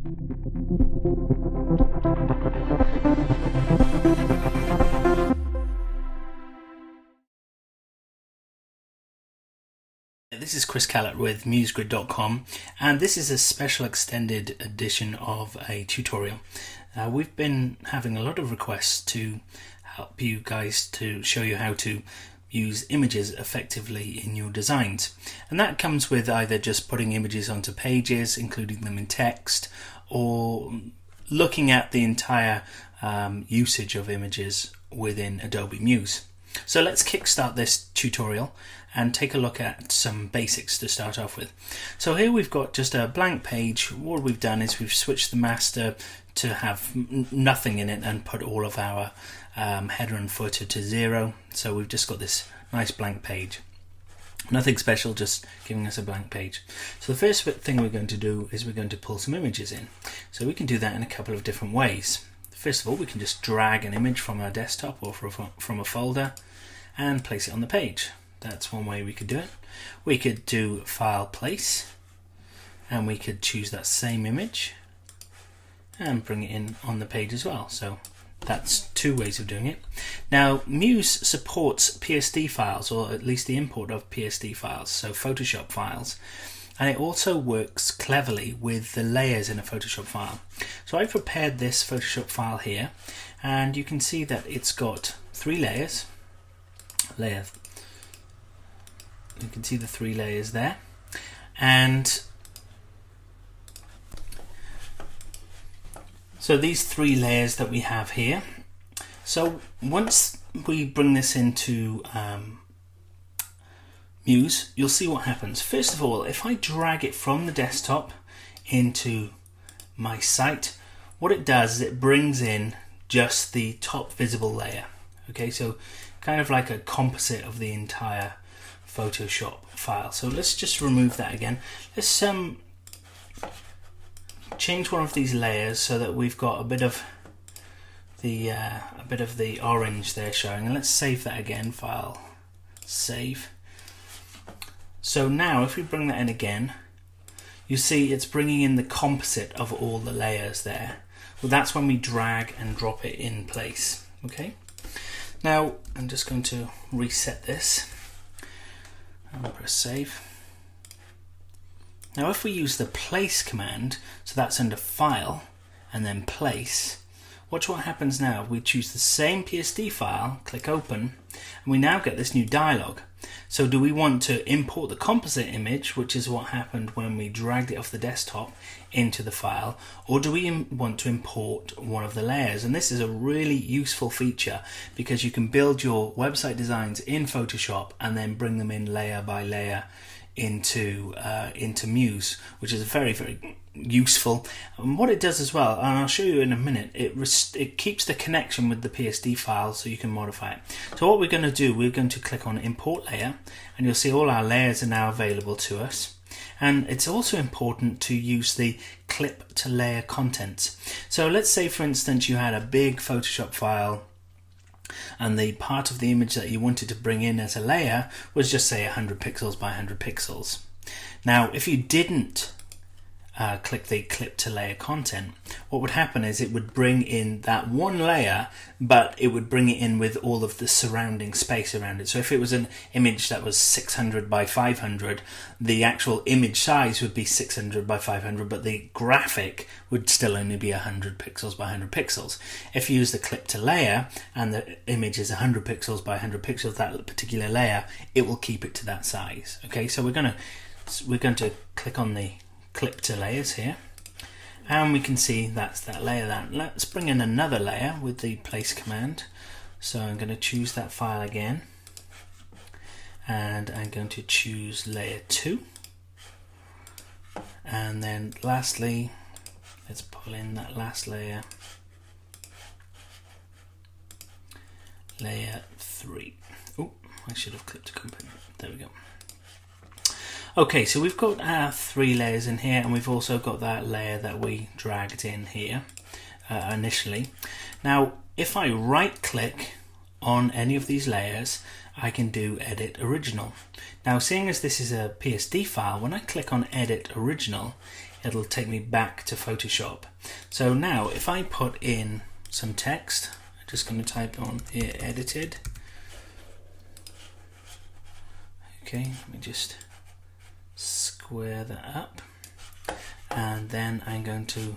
This is Chris Callett with musegrid.com, and this is a special extended edition of a tutorial. We've been having a lot of requests to help you guys to show you how to use images effectively in your designs, and that comes with either just putting images onto pages, including them in text, or looking at the entire usage of images within Adobe Muse. So let's kickstart this tutorial and take a look at some basics to start off with. So here we've got just a blank page. What we've done is we've switched the master to have nothing in it and put all of our header and footer to 0. So we've just got this nice blank page. Nothing special, just giving us a blank page. So the first thing we're going to do is we're going to pull some images in. So we can do that in a couple of different ways. First of all, we can just drag an image from our desktop or from a folder and place it on the page. That's one way we could do it. We could do File, Place, and we could choose that same image and bring it in on the page as well. So that's two ways of doing it. Now, Muse supports PSD files, or at least the import of PSD files, so Photoshop files. And it also works cleverly with the layers in a Photoshop file. So I've prepared this Photoshop file here, and you can see that it's got 3 layers. You can see the 3 layers there, and so these 3 layers that we have here. So once we bring this into Muse, you'll see what happens. First of all, if I drag it from the desktop into my site, what it does is it brings in just the top visible layer. Okay, so kind of like a composite of the entire Photoshop file. So let's just remove that again. Let's change one of these layers so that we've got a bit of the orange there showing, and let's save that again. File, save. So now if we bring that in again, you see it's bringing in the composite of all the layers there. Well, that's when we drag and drop it in place. Okay, now I'm just going to reset this and press save. Now if we use the place command, so that's under File and then Place, watch what happens now. We choose the same PSD file, click open, and we now get this new dialog. So do we want to import the composite image, which is what happened when we dragged it off the desktop into the file, or do we want to import one of the layers? And this is a really useful feature because you can build your website designs in Photoshop and then bring them in layer by layer into Muse, which is very, very useful. And what it does as well, and I'll show you in a minute, it keeps the connection with the PSD file so you can modify it. So what we're going to do, we're going to click on Import Layer, and you'll see all our layers are now available to us. And it's also important to use the clip to layer contents. So let's say, for instance, you had a big Photoshop file and the part of the image that you wanted to bring in as a layer was just say 100 pixels by 100 pixels. Now if you didn't click the clip to layer content, what would happen is it would bring in that one layer, but it would bring it in with all of the surrounding space around it. So if it was an image that was 600 by 500, the actual image size would be 600 by 500, but the graphic would still only be 100 pixels by 100 pixels. If you use the clip to layer and the image is 100 pixels by 100 pixels, that particular layer, it will keep it to that size. Okay, so we're going to click on the clip to layers here, and we can see that's that layer. Let's bring in another layer with the place command. So I'm going to choose that file again, and I'm going to choose layer 2, and then lastly let's pull in that last layer, layer 3. Oh, I should have clicked company. There we go. Okay, so we've got our 3 layers in here, and we've also got that layer that we dragged in here initially. Now, if I right click on any of these layers, I can do Edit Original. Now, seeing as this is a PSD file, when I click on Edit Original, it'll take me back to Photoshop. So now if I put in some text, I'm just going to type on here edited. Okay, let me just square that up, and then I'm going to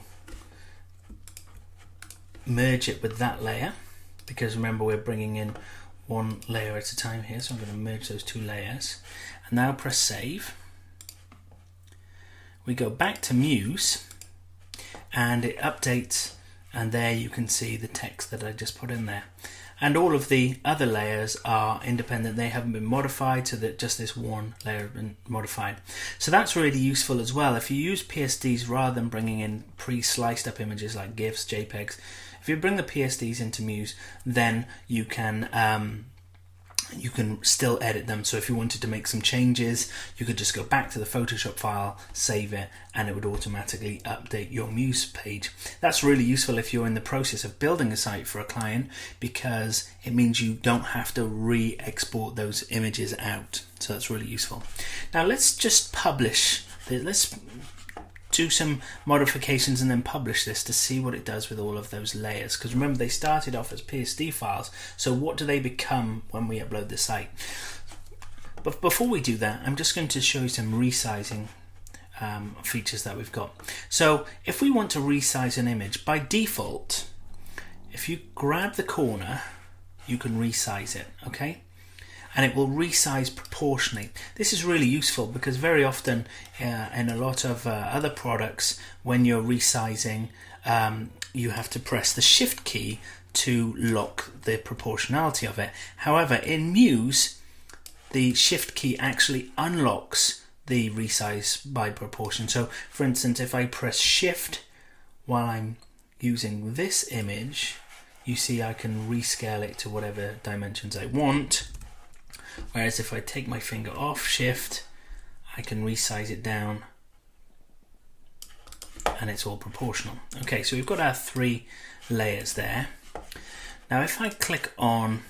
merge it with that layer, because remember we're bringing in one layer at a time here, so I'm going to merge those two layers. And now press save. We go back to Muse and it updates, and there you can see the text that I just put in there. And all of the other layers are independent, they haven't been modified, so that just this one layer has been modified. So that's really useful as well. If you use PSDs rather than bringing in pre-sliced up images like GIFs, JPEGs, if you bring the PSDs into Muse, then you can still edit them. So if you wanted to make some changes, you could just go back to the Photoshop file, save it, and it would automatically update your Muse page. That's really useful if you're in the process of building a site for a client, because it means you don't have to re-export those images out. So that's really useful. Now let's just publish this. Let's do some modifications and then publish this to see what it does with all of those layers, because remember they started off as PSD files, so what do they become when we upload the site? But before we do that, I'm just going to show you some resizing features that we've got. So if we want to resize an image, by default, if you grab the corner, you can resize it, okay? And it will resize proportionally. This is really useful because very often in a lot of other products, when you're resizing, you have to press the Shift key to lock the proportionality of it. However, in Muse, the Shift key actually unlocks the resize by proportion. So for instance, if I press Shift while I'm using this image, you see I can rescale it to whatever dimensions I want. Whereas if I take my finger off Shift, I can resize it down and it's all proportional. Okay, so we've got our 3 layers there. Now if I click on,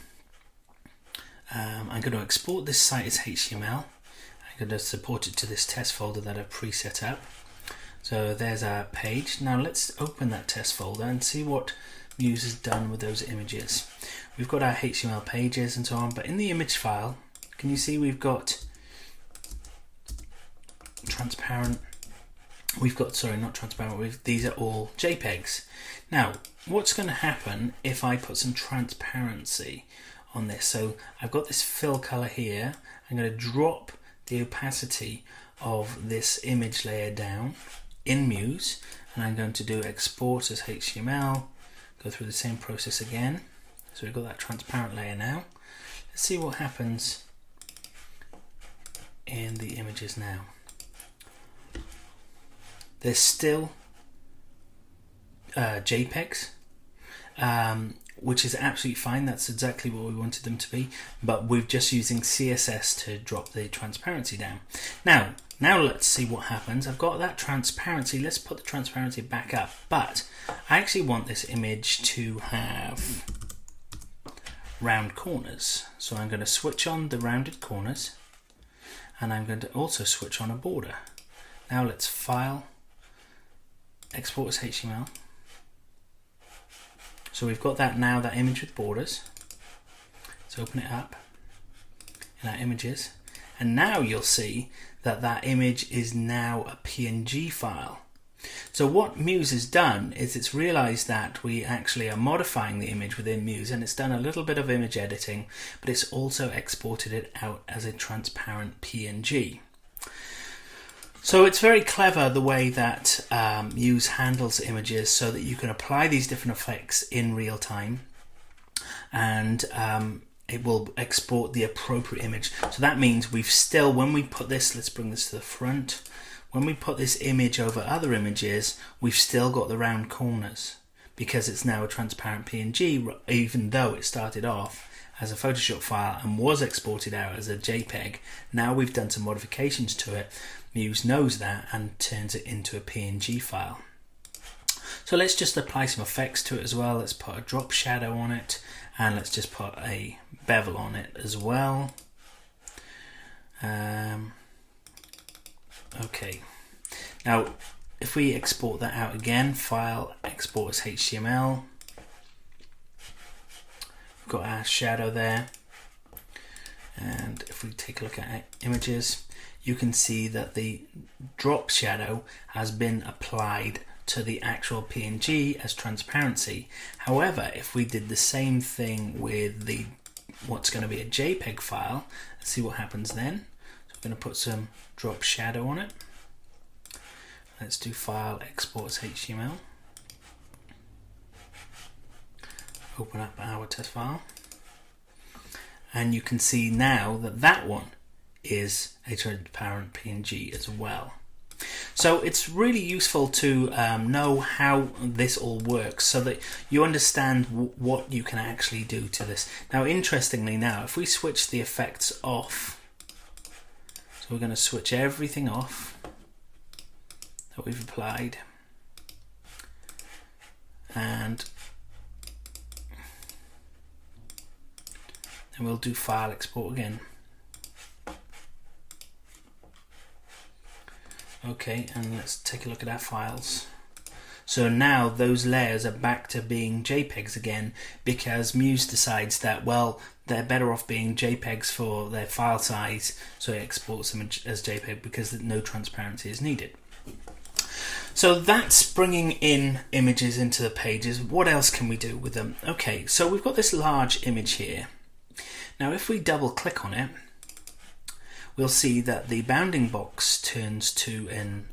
I'm going to export this site as HTML. I'm going to support it to this test folder that I've preset up. So there's our page. Now let's open that test folder and see what Muse has done with those images. We've got our HTML pages and so on, but in the image file, can you see we've got transparent, we've got, sorry, not transparent, these are all JPEGs. Now, what's going to happen if I put some transparency on this? So I've got this fill color here. I'm going to drop the opacity of this image layer down in Muse, and I'm going to do export as HTML, go through the same process again. So we've got that transparent layer now. Let's see what happens in the images now. There's still JPEGs, which is absolutely fine. That's exactly what we wanted them to be, but we're just using CSS to drop the transparency down. Now let's see what happens. I've got that transparency. Let's put the transparency back up, but I actually want this image to have round corners. So I'm going to switch on the rounded corners, and I'm going to also switch on a border. Now let's file, export as HTML. So we've got that now, that image with borders. Let's open it up in our images, and now you'll see that that image is now a PNG file. So what Muse has done is it's realized that we actually are modifying the image within Muse, and it's done a little bit of image editing, but it's also exported it out as a transparent PNG. So it's very clever the way that Muse handles images, so that you can apply these different effects in real time, and it will export the appropriate image. So that means we've still, when we put this, let's bring this to the front, when we put this image over other images, we've still got the round corners because it's now a transparent PNG, even though it started off as a Photoshop file and was exported out as a JPEG. Now we've done some modifications to it. Muse knows that and turns it into a PNG file. So let's just apply some effects to it as well. Let's put a drop shadow on it, and let's just put a bevel on it as well. Okay, now if we export that out again, File, Export as HTML, we've got our shadow there. And if we take a look at images, you can see that the drop shadow has been applied to the actual PNG as transparency. However, if we did the same thing with what's going to be a JPEG file, let's see what happens then. So I'm going to put some drop shadow on it. Let's do File, Export as HTML. Open up our test file. And you can see now that that one is a transparent PNG as well. So it's really useful to know how this all works so that you understand what you can actually do to this. Now, interestingly now, if we switch the effects off, so we're going to switch everything off that we've applied, and then we'll do File, Export again. Okay, and let's take a look at our files. So now those layers are back to being JPEGs again, because Muse decides that, well, they're better off being JPEGs for their file size, so it exports them as JPEG because no transparency is needed. So that's bringing in images into the pages. What else can we do with them? Okay, so we've got this large image here. Now if we double click on it, we'll see that the bounding box turns to an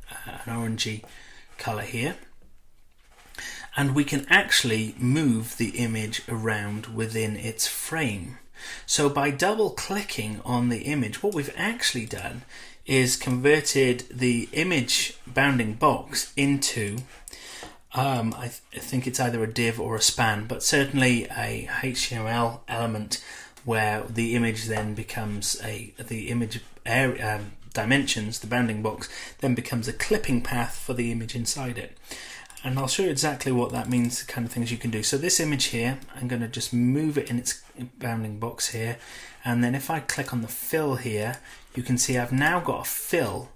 orangey color here, and we can actually move the image around within its frame. So by double clicking on the image, what we've actually done is converted the image bounding box into I think it's either a div or a span, but certainly a HTML element where the image then becomes the image area, dimensions, the bounding box, then becomes a clipping path for the image inside it. And I'll show you exactly what that means, the kind of things you can do. So this image here, I'm going to just move it in its bounding box here, and then if I click on the fill here, you can see I've now got a fill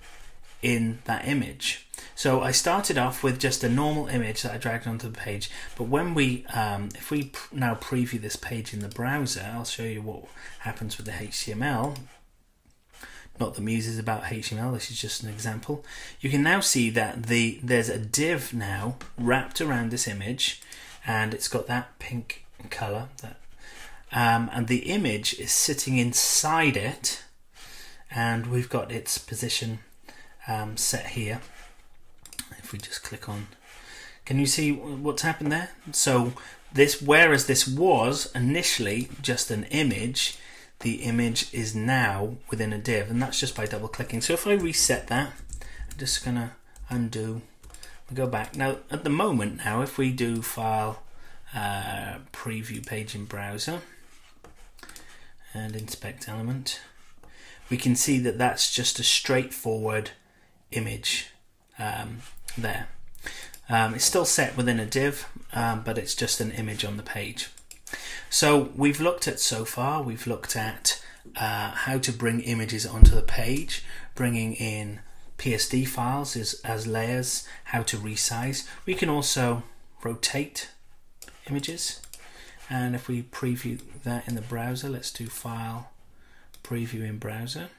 in that image. So I started off with just a normal image that I dragged onto the page, but when we, if we now preview this page in the browser, I'll show you what happens with the HTML. Not that Muse is about HTML, this is just an example. You can now see that there's a div now wrapped around this image, and it's got that pink color, and the image is sitting inside it, and we've got its position set here. If we just click on, can you see what's happened there? So this, whereas this was initially just an image, the image is now within a div, and that's just by double clicking. So if I reset that, I'm just gonna undo, we go back. Now at the moment now, if we do File, Preview Page in Browser, and Inspect Element, we can see that that's just a straightforward image there. It's still set within a div, but it's just an image on the page. So we've looked at so far, we've looked at how to bring images onto the page, bringing in PSD files as layers, how to resize. We can also rotate images, and if we preview that in the browser, let's do File, Preview in Browser,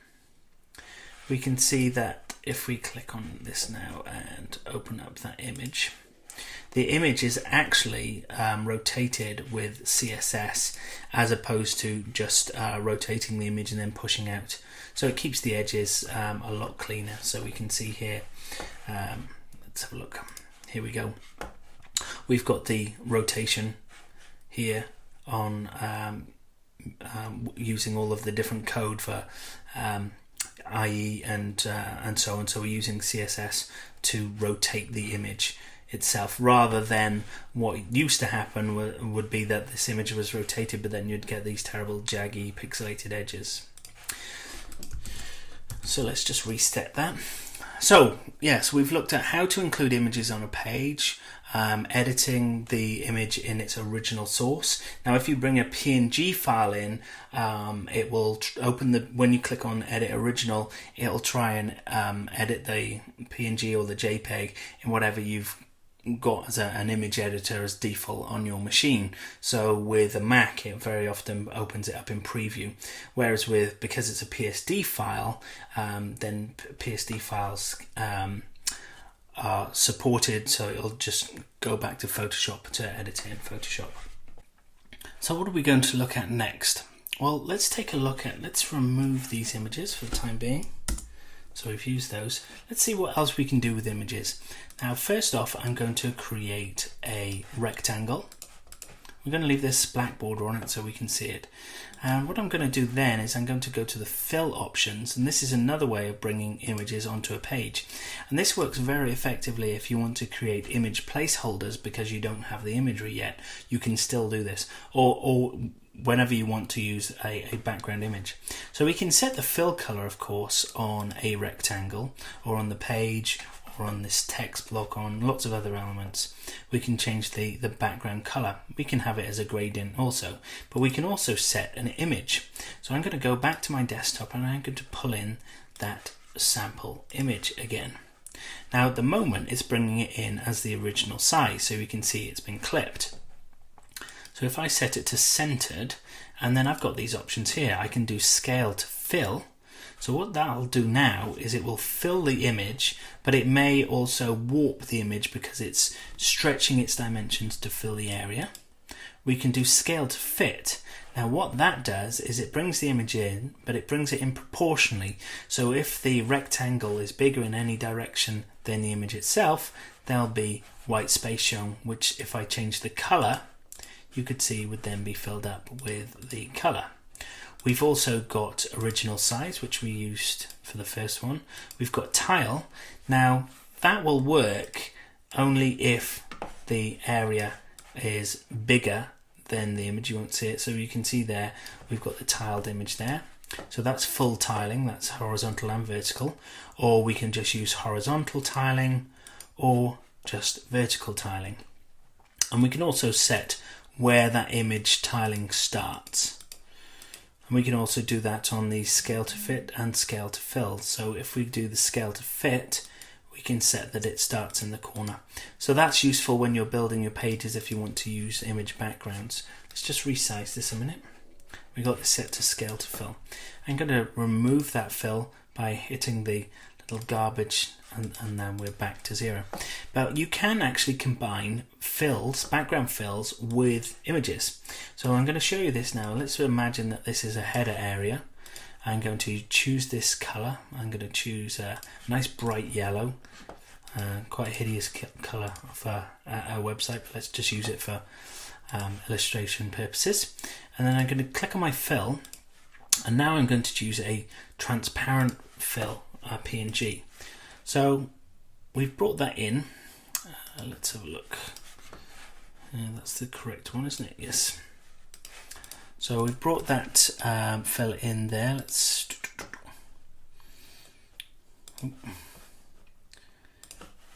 we can see that if we click on this now and open up that image, the image is actually rotated with CSS as opposed to just rotating the image and then pushing out. So it keeps the edges a lot cleaner. So we can see here, let's have a look. Here we go. We've got the rotation here on using all of the different code for IE and so on. So we're using CSS to rotate the image itself, rather than what used to happen would be that this image was rotated, but then you'd get these terrible jaggy pixelated edges. So let's just reset that. So yes, we've looked at how to include images on a page, editing the image in its original source. Now if you bring a PNG file in, it will open when you click on edit original, it'll try and edit the PNG or the JPEG in whatever you've got as an image editor as default on your machine. So with a Mac, it very often opens it up in preview, whereas because it's a PSD file, then PSD files are supported, so it'll just go back to Photoshop to edit it in Photoshop. So what are we going to look at next? Well, let's remove these images for the time being. So we've used those. Let's see what else we can do with images. Now first off, I'm going to create a rectangle. We're going to leave this black border on it so we can see it. And what I'm going to do then is I'm going to go to the fill options, and this is another way of bringing images onto a page. And this works very effectively if you want to create image placeholders because you don't have the imagery yet. You can still do this, or whenever you want to use a background image. So we can set the fill color, of course, on a rectangle or on the page or on this text block, on lots of other elements. We can change the background color. We can have it as a gradient also, but we can also set an image. So I'm going to go back to my desktop and I'm going to pull in that sample image again. Now at the moment it's bringing it in as the original size, so we can see it's been clipped. So if I set it to centered, and then I've got these options here, I can do scale to fill. So what that'll do now is it will fill the image, but it may also warp the image because it's stretching its dimensions to fill the area. We can do scale to fit. Now what that does is it brings the image in, but it brings it in proportionally. So if the rectangle is bigger in any direction than the image itself, there'll be white space shown, which if I change the color, you could see would then be filled up with the color. We've also got original size, which we used for the first one. We've got tile. Now that will work only if the area is bigger than the image. You won't see it. So you can see there, we've got the tiled image there. So that's full tiling, that's horizontal and vertical. Or we can just use horizontal tiling or just vertical tiling. And we can also set where that image tiling starts. And we can also do that on the scale to fit and scale to fill. So if we do the scale to fit, we can set that it starts in the corner. So that's useful when you're building your pages if you want to use image backgrounds. Let's just resize this a minute. We got this set to scale to fill. I'm going to remove that fill by hitting the little garbage, and then we're back to 0. But you can actually combine fills, background fills, with images. So I'm going to show you this now. Let's imagine that this is a header area. I'm going to choose this color. I'm going to choose a nice bright yellow, quite a hideous color for our website, but let's just use it for illustration purposes. And then I'm going to click on my fill, and now I'm going to choose a transparent fill, PNG. So we've brought that in. Let's have a look. That's the correct one, isn't it? Yes. So we've brought that fill in there. Let's. I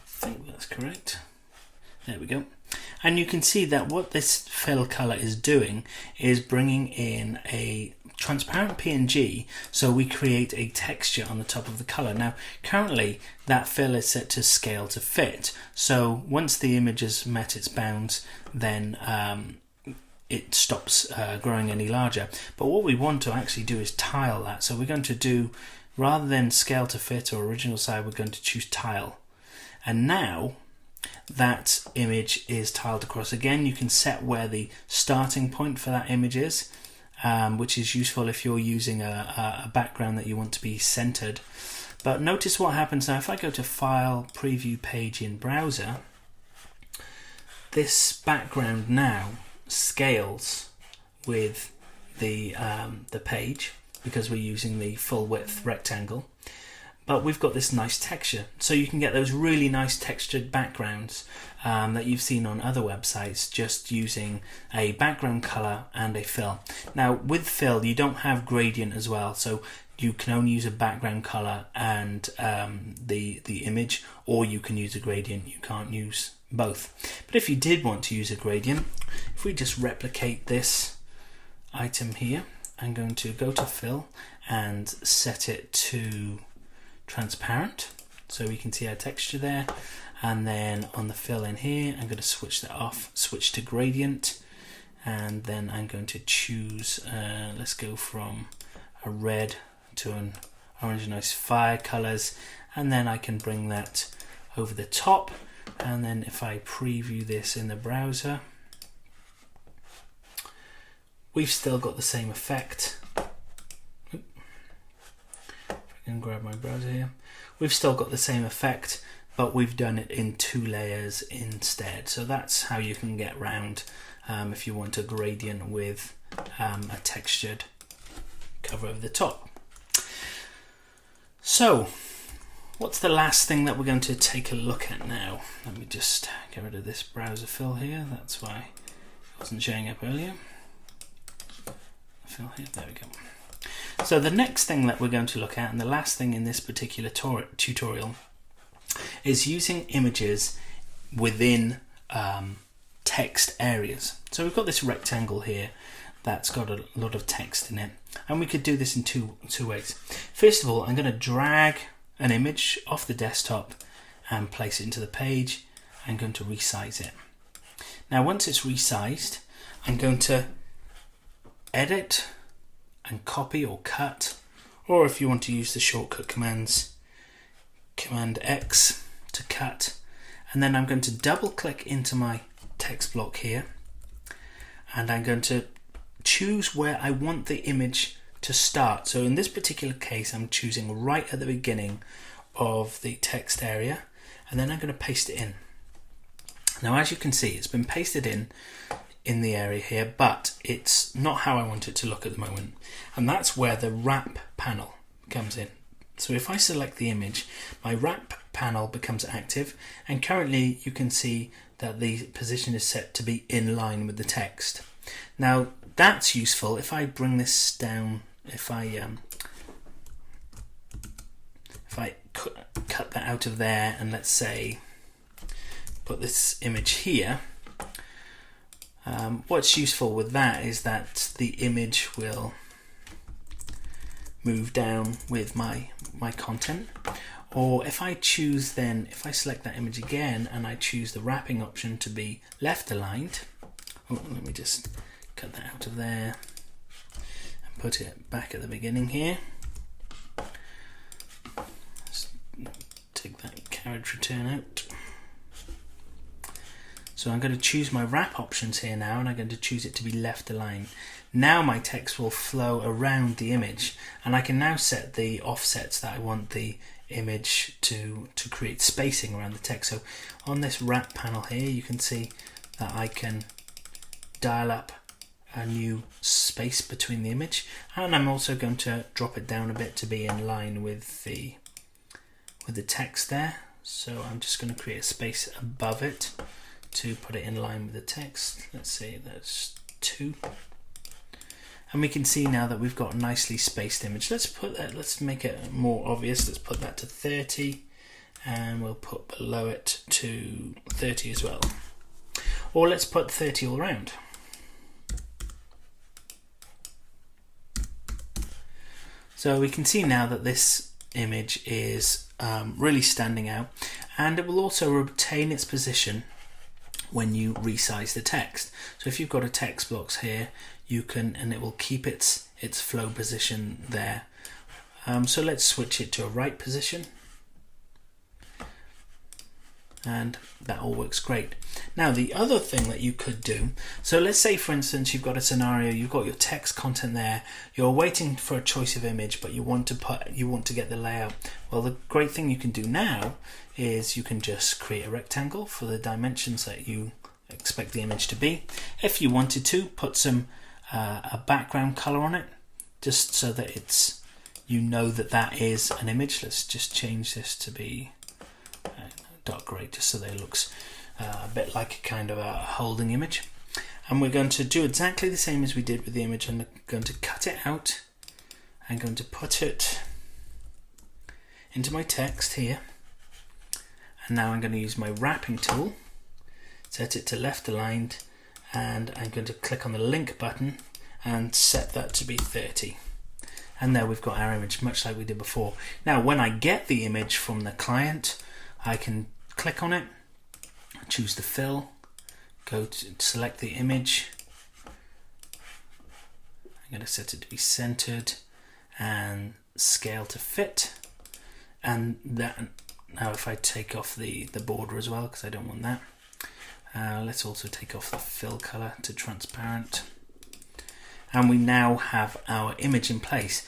think that's correct. There we go. And you can see that what this fill color is doing is bringing in a transparent PNG, so we create a texture on the top of the color. Now currently that fill is set to scale to fit, so once the image has met its bounds, then it stops growing any larger. But what we want to actually do is tile that. So we're going to do, rather than scale to fit or original size, we're going to choose tile. And now that image is tiled across. Again, you can set where the starting point for that image is, which is useful if you're using a background that you want to be centered. But notice what happens now. If I go to File, Preview Page in Browser, this background now scales with the page because we're using the full width rectangle. But we've got this nice texture, so you can get those really nice textured backgrounds that you've seen on other websites just using a background color and a fill. Now with fill you don't have gradient as well, so you can only use a background color and the image, or you can use a gradient. You can't use both. But if you did want to use a gradient, if we just replicate this item here, I'm going to go to fill and set it to transparent so we can see our texture there. And then on the fill in here, I'm going to switch that off, switch to gradient, and then I'm going to choose, let's go from a red to an orange, nice fire colors, and then I can bring that over the top. And then if I preview this in the browser, we've still got the same effect. If I can grab my browser here, we've still got the same effect, but we've done it in 2 layers instead. So that's how you can get round if you want a gradient with a textured cover over the top. So what's the last thing that we're going to take a look at now? Let me just get rid of this browser fill here. That's why it wasn't showing up earlier. Fill here, there we go. So the next thing that we're going to look at, and the last thing in this particular tutorial, is using images within text areas. So we've got this rectangle here that's got a lot of text in it, and we could do this in two ways. First of all, I'm going to drag an image off the desktop and place it into the page. I'm going to resize it. Now once it's resized, I'm going to edit and copy or cut, or if you want to use the shortcut commands, Command X to cut, and then I'm going to double click into my text block here, and I'm going to choose where I want the image to start. So in this particular case, I'm choosing right at the beginning of the text area, and then I'm going to paste it in. Now as you can see, it's been pasted in the area here, but it's not how I want it to look at the moment, and that's where the wrap panel comes in. So if I select the image, my wrap panel becomes active, and currently you can see that the position is set to be in line with the text. Now that's useful. If I bring this down, if I cut that out of there, and let's say put this image here, what's useful with that is that the image will move down with my content. Or if I choose then, if I select that image again and I choose the wrapping option to be left aligned, let me just cut that out of there and put it back at the beginning here. Let's take that carriage return out. So I'm going to choose my wrap options here now, and I'm going to choose it to be left aligned. Now my text will flow around the image, and I can now set the offsets that I want the image to create spacing around the text. So on this wrap panel here, you can see that I can dial up a new space between the image, and I'm also going to drop it down a bit to be in line with the text there. So I'm just going to create a space above it to put it in line with the text. Let's say that's 2. And we can see now that we've got a nicely spaced image. Let's make it more obvious. Let's put that to 30, and we'll put below it to 30 as well. Or let's put 30 all around. So we can see now that this image is really standing out, and it will also retain its position when you resize the text. So if you've got a text box here, you can, and it will keep its flow position there. So let's switch it to a right position, and that all works great. Now the other thing that you could do, so let's say for instance you've got a scenario, you've got your text content there, you're waiting for a choice of image, but you want to get the layout. Well, the great thing you can do now is you can just create a rectangle for the dimensions that you expect the image to be. If you wanted to put some a background color on it, just so that it's, you know that is an image. Let's just change this to be dark grey, just so that it looks a bit like a kind of a holding image. And we're going to do exactly the same as we did with the image. I'm going to cut it out I'm going to put it into my text here, and now I'm going to use my wrapping tool, set it to left aligned, and I'm going to click on the link button and set that to be 30. And there we've got our image, much like we did before. Now when I get the image from the client, I can click on it, choose the fill, go to select the image. I'm going to set it to be centered and scale to fit. And that, now if I take off the border as well, because I don't want that. Let's also take off the fill color to transparent. And we now have our image in place.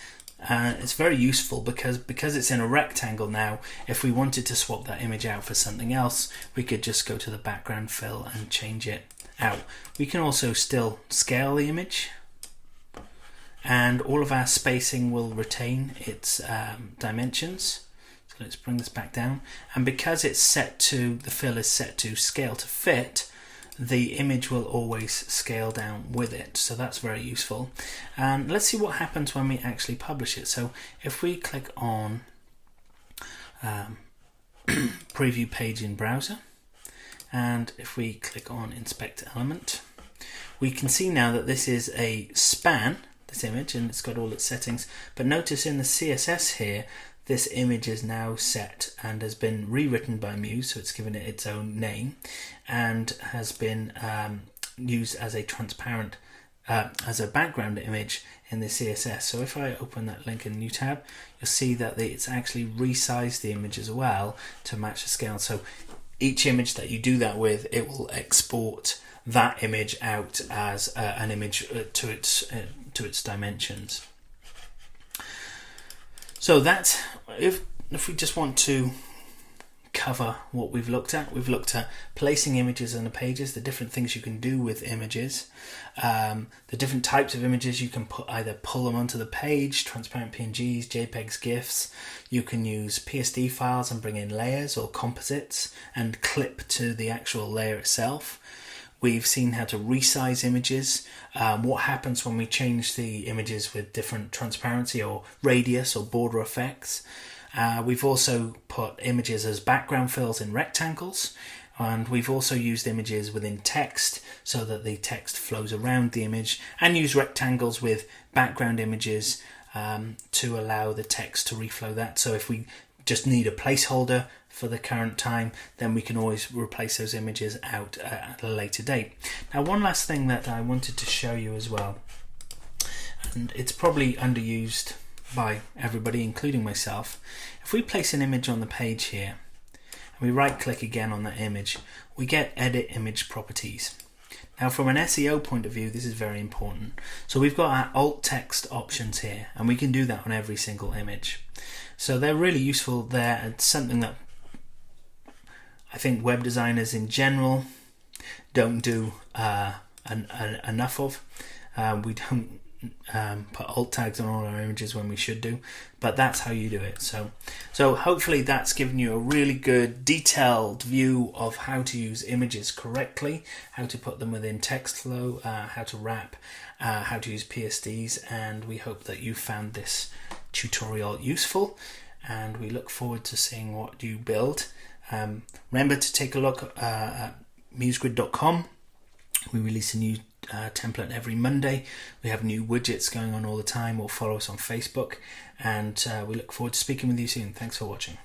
It's very useful because it's in a rectangle now. If we wanted to swap that image out for something else, we could just go to the background fill and change it out. We can also still scale the image, and all of our spacing will retain its dimensions. So let's bring this back down, and because it's set to, the fill is set to scale to fit, the image will always scale down with it. So that's very useful. Let's see what happens when we actually publish it. So if we click on preview page in browser, and if we click on inspect element, we can see now that this is a span, this image, and it's got all its settings. But notice in the CSS here, this image is now set and has been rewritten by Muse, so it's given it its own name, and has been used as a transparent, as a background image in the CSS. So if I open that link in a new tab, you'll see that it's actually resized the image as well to match the scale. So each image that you do that with, it will export that image out as an image to its dimensions. So that's, if we just want to cover what we've looked at placing images on the pages, the different things you can do with images, the different types of images you can either pull them onto the page, transparent PNGs, JPEGs, GIFs. You can use PSD files and bring in layers or composites and clip to the actual layer itself. We've seen how to resize images, what happens when we change the images with different transparency or radius or border effects. We've also put images as background fills in rectangles, and we've also used images within text so that the text flows around the image, and use rectangles with background images to allow the text to reflow that. So if we just need a placeholder for the current time, then we can always replace those images out at a later date. Now, one last thing that I wanted to show you as well, and it's probably underused by everybody, including myself. If we place an image on the page here, and we right click again on that image, we get edit image properties. Now from an SEO point of view, this is very important. So we've got our alt text options here, and we can do that on every single image. So they're really useful there, and something that I think web designers in general don't do enough of. We don't put alt tags on all our images when we should do, but that's how you do it. So hopefully that's given you a really good detailed view of how to use images correctly, how to put them within text flow, how to wrap, how to use PSDs, and we hope that you found this tutorial useful, and we look forward to seeing what you build. Remember to take a look at musegrid.com. We release a new template every Monday. We have new widgets going on all the time, or follow us on Facebook, and we look forward to speaking with you soon. Thanks for watching.